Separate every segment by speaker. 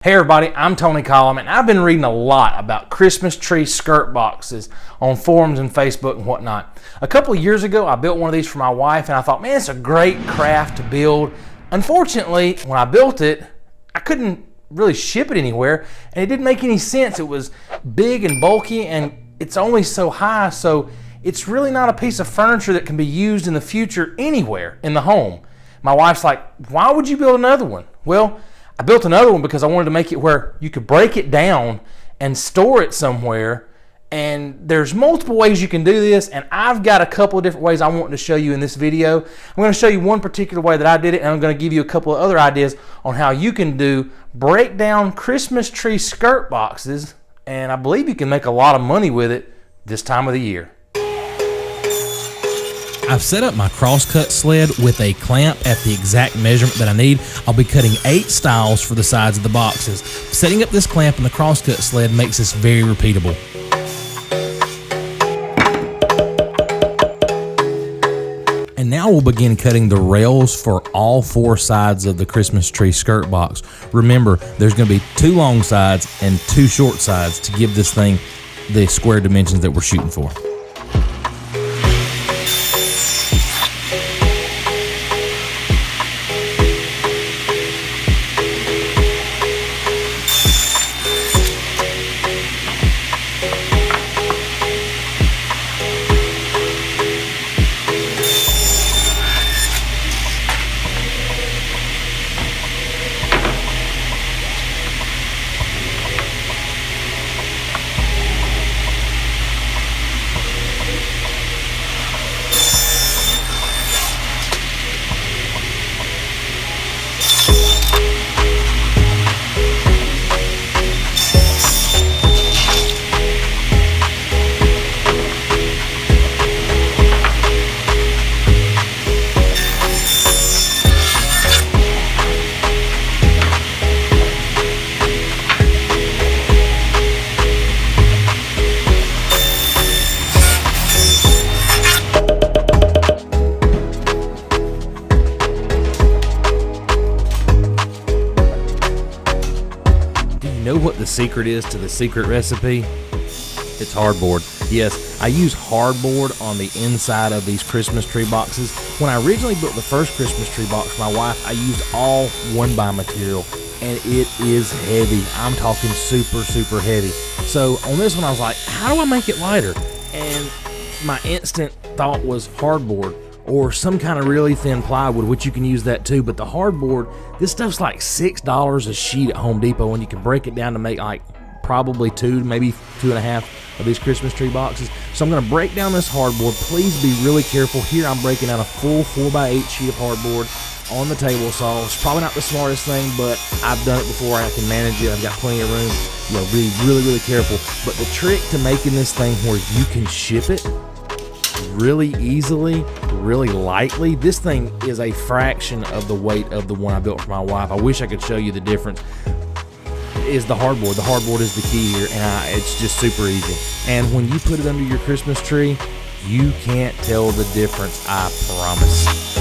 Speaker 1: Hey everybody, I'm Tony Collum, and I've been reading a lot about Christmas tree skirt boxes on forums and Facebook and whatnot. A couple of years ago, I built one of these for my wife, and I thought, man, it's a great craft to build. Unfortunately, when I built it, I couldn't really ship it anywhere, and it didn't make any sense. It was big and bulky, and it's only so high, so it's really not a piece of furniture that can be used in the future anywhere in the home. My wife's like, why would you build another one? Well, I built another one because I wanted to make it where you could break it down and store it somewhere. And there's multiple ways you can do this, and I've got a couple of different ways I want to show you in this video. I'm going to show you one particular way that I did it, and I'm going to give you a couple of other ideas on how you can do break down Christmas tree skirt boxes, and I believe you can make a lot of money with it this time of the year.
Speaker 2: I've set up my crosscut sled with a clamp at the exact measurement that I need. I'll be cutting 8 styles for the sides of the boxes. Setting up this clamp in the crosscut sled makes this very repeatable. And now we'll begin cutting the rails for all 4 sides of the Christmas tree skirt box. Remember, there's going to be 2 long sides and 2 short sides to give this thing the square dimensions that we're shooting for. Know what the secret is to the secret recipe? It's hardboard. Yes, I use hardboard on the inside of these Christmas tree boxes. When I originally built the first Christmas tree box for my wife, I used all 1x material, and it is heavy. I'm talking super, super heavy. So on this one, I was like, how do I make it lighter? And my instant thought was hardboard, or some kind of really thin plywood, which you can use that too. But the hardboard, this stuff's like $6 a sheet at Home Depot, and you can break it down to make like probably 2, maybe 2.5 of these Christmas tree boxes. So I'm gonna break down this hardboard. Please be really careful. Here I'm breaking down a full 4x8 sheet of hardboard on the table saw. It's probably not the smartest thing, but I've done it before. I can manage it. I've got plenty of room. You know, be really, really careful. But the trick to making this thing where you can ship it really easily, really lightly. This thing is a fraction of the weight of the one I built for my wife. I wish I could show you the difference. Is the hardboard. The hardboard is the key here, and it's just super easy. And when you put it under your Christmas tree, you can't tell the difference, I promise.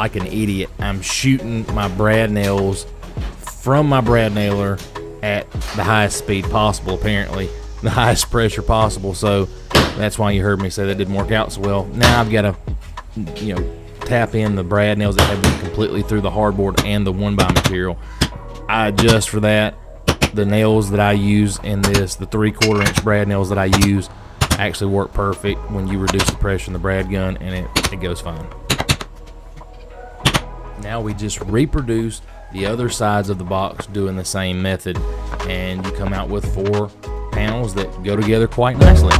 Speaker 2: like an idiot. I'm shooting my brad nails from my brad nailer at the highest speed possible, apparently, the highest pressure possible. So that's why you heard me say that didn't work out so well. Now I've got to, tap in the brad nails that have been completely through the hardboard and the 1x material. I adjust for that. The nails that I use in this, the 3/4 inch brad nails that I use, actually work perfect when you reduce the pressure in the brad gun, and it goes fine. Now we just reproduce the other sides of the box doing the same method, and you come out with 4 panels that go together quite nicely.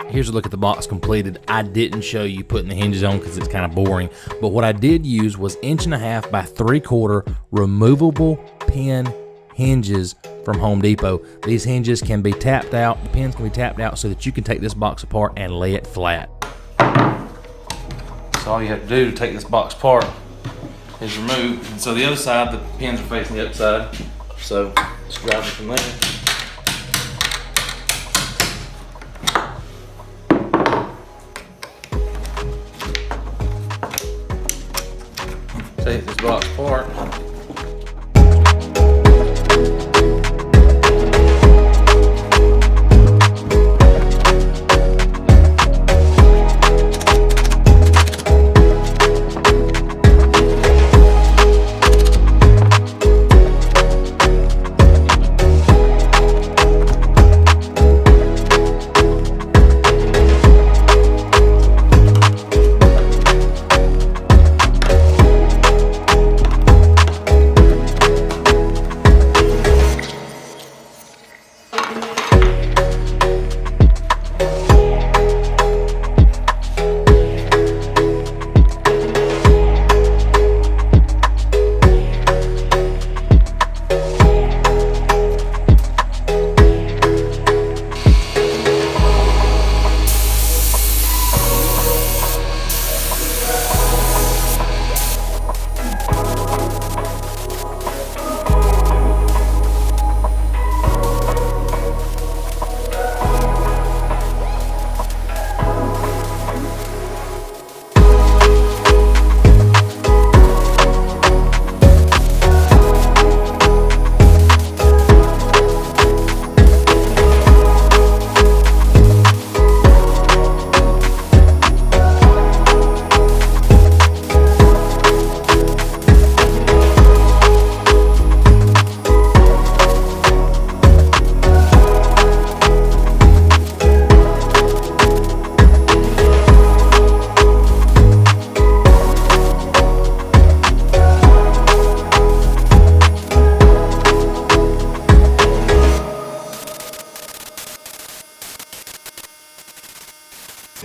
Speaker 2: Here's a look at the box completed. I didn't show you putting the hinges on because it's kind of boring, but what I did use was 1.5 by 3/4 removable pin hinges from Home Depot. These hinges can be tapped out, the pins can be tapped out so that you can take this box apart and lay it flat. So all you have to do to take this box apart is remove, and so the other side, the pins are facing the upside, so just grab it from there. Take this box apart.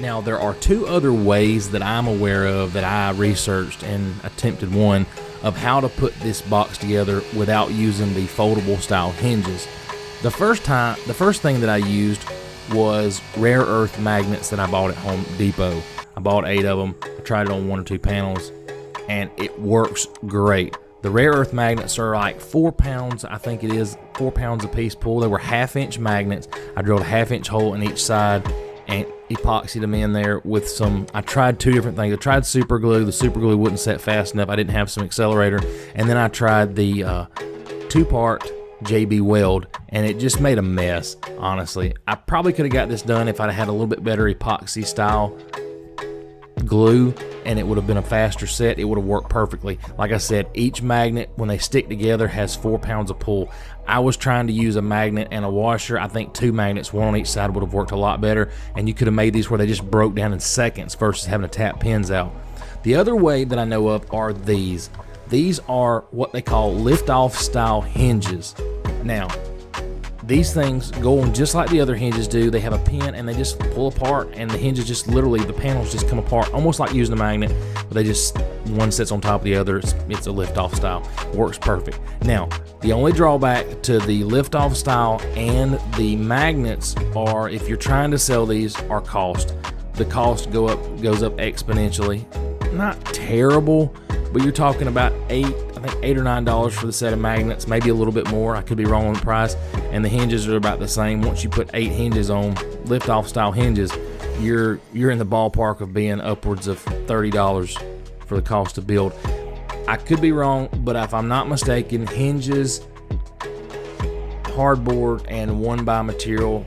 Speaker 2: Now, there are 2 other ways that I'm aware of that I researched and attempted one of how to put this box together without using the foldable style hinges. The first thing that I used was rare earth magnets that I bought at Home Depot. I bought 8 of them. I tried it on 1 or 2 panels, and it works great. The rare earth magnets are like 4 pounds, I think it is 4 pounds a piece pull. They were 1/2 inch magnets. I drilled a 1/2 inch hole in each side, and epoxied them in there with some, I tried 2 different things. I tried super glue. The super glue wouldn't set fast enough. I didn't have some accelerator. And then I tried the 2-part JB Weld, and it just made a mess, honestly. I probably could have got this done if I'd had a little bit better epoxy style glue, and it would have been a faster set. It would have worked perfectly. Like I said, each magnet, when they stick together, has 4 pounds of pull. I was trying to use a magnet and a washer. I think 2 magnets, 1 on each side, would have worked a lot better, and you could have made these where they just broke down in seconds versus having to tap pins out. The other way that I know of are these. These are what they call lift-off style hinges. Now, these things go on just like the other hinges do. They have a pin and they just pull apart, and the hinges just literally, the panels just come apart, almost like using a magnet, but they just, one sits on top of the other. It's a lift-off style. Works perfect. Now, the only drawback to the lift-off style and the magnets are, if you're trying to sell these, are cost. The cost goes up exponentially. Not terrible, but you're talking about I think $8 or $9 for the set of magnets, maybe a little bit more. I could be wrong on the price. And the hinges are about the same. Once you put 8 hinges on, lift-off style hinges, you're in the ballpark of being upwards of $30 for the cost to build. I could be wrong, but if I'm not mistaken, hinges, hardboard, and 1x material,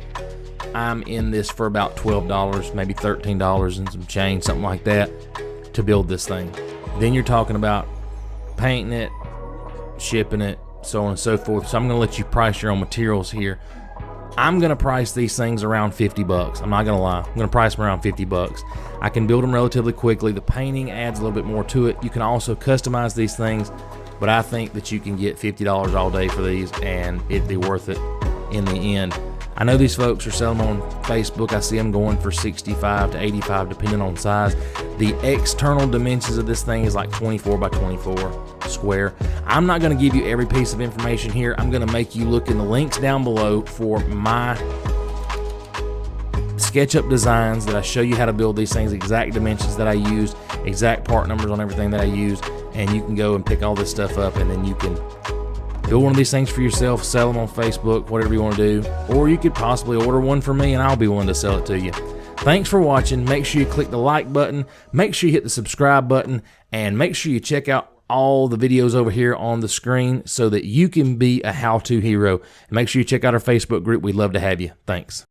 Speaker 2: I'm in this for about $12, maybe $13 and some change, something like that, to build this thing. Then you're talking about painting it, shipping it, so on and so forth. So I'm going to let you price your own materials here. I'm going to price these things around $50. I'm not going to lie. I'm going to price them around $50. I can build them relatively quickly. The painting adds a little bit more to it. You can also customize these things, but I think that you can get $50 all day for these, and it'd be worth it in the end. I know these folks are selling them on Facebook. I see them going for $65 to $85 depending on size. The external dimensions of this thing is like 24 by 24 square. I'm not going to give you every piece of information here. I'm going to make you look in the links down below for my SketchUp designs that I show you how to build these things, exact dimensions that I use, exact part numbers on everything that I use, and you can go and pick all this stuff up, and then you can build one of these things for yourself, sell them on Facebook, whatever you want to do, or you could possibly order one from me and I'll be willing to sell it to you. Thanks for watching. Make sure you click the like button, make sure you hit the subscribe button, and make sure you check out all the videos over here on the screen so that you can be a how-to hero. And make sure you check out our Facebook group. We'd love to have you. Thanks.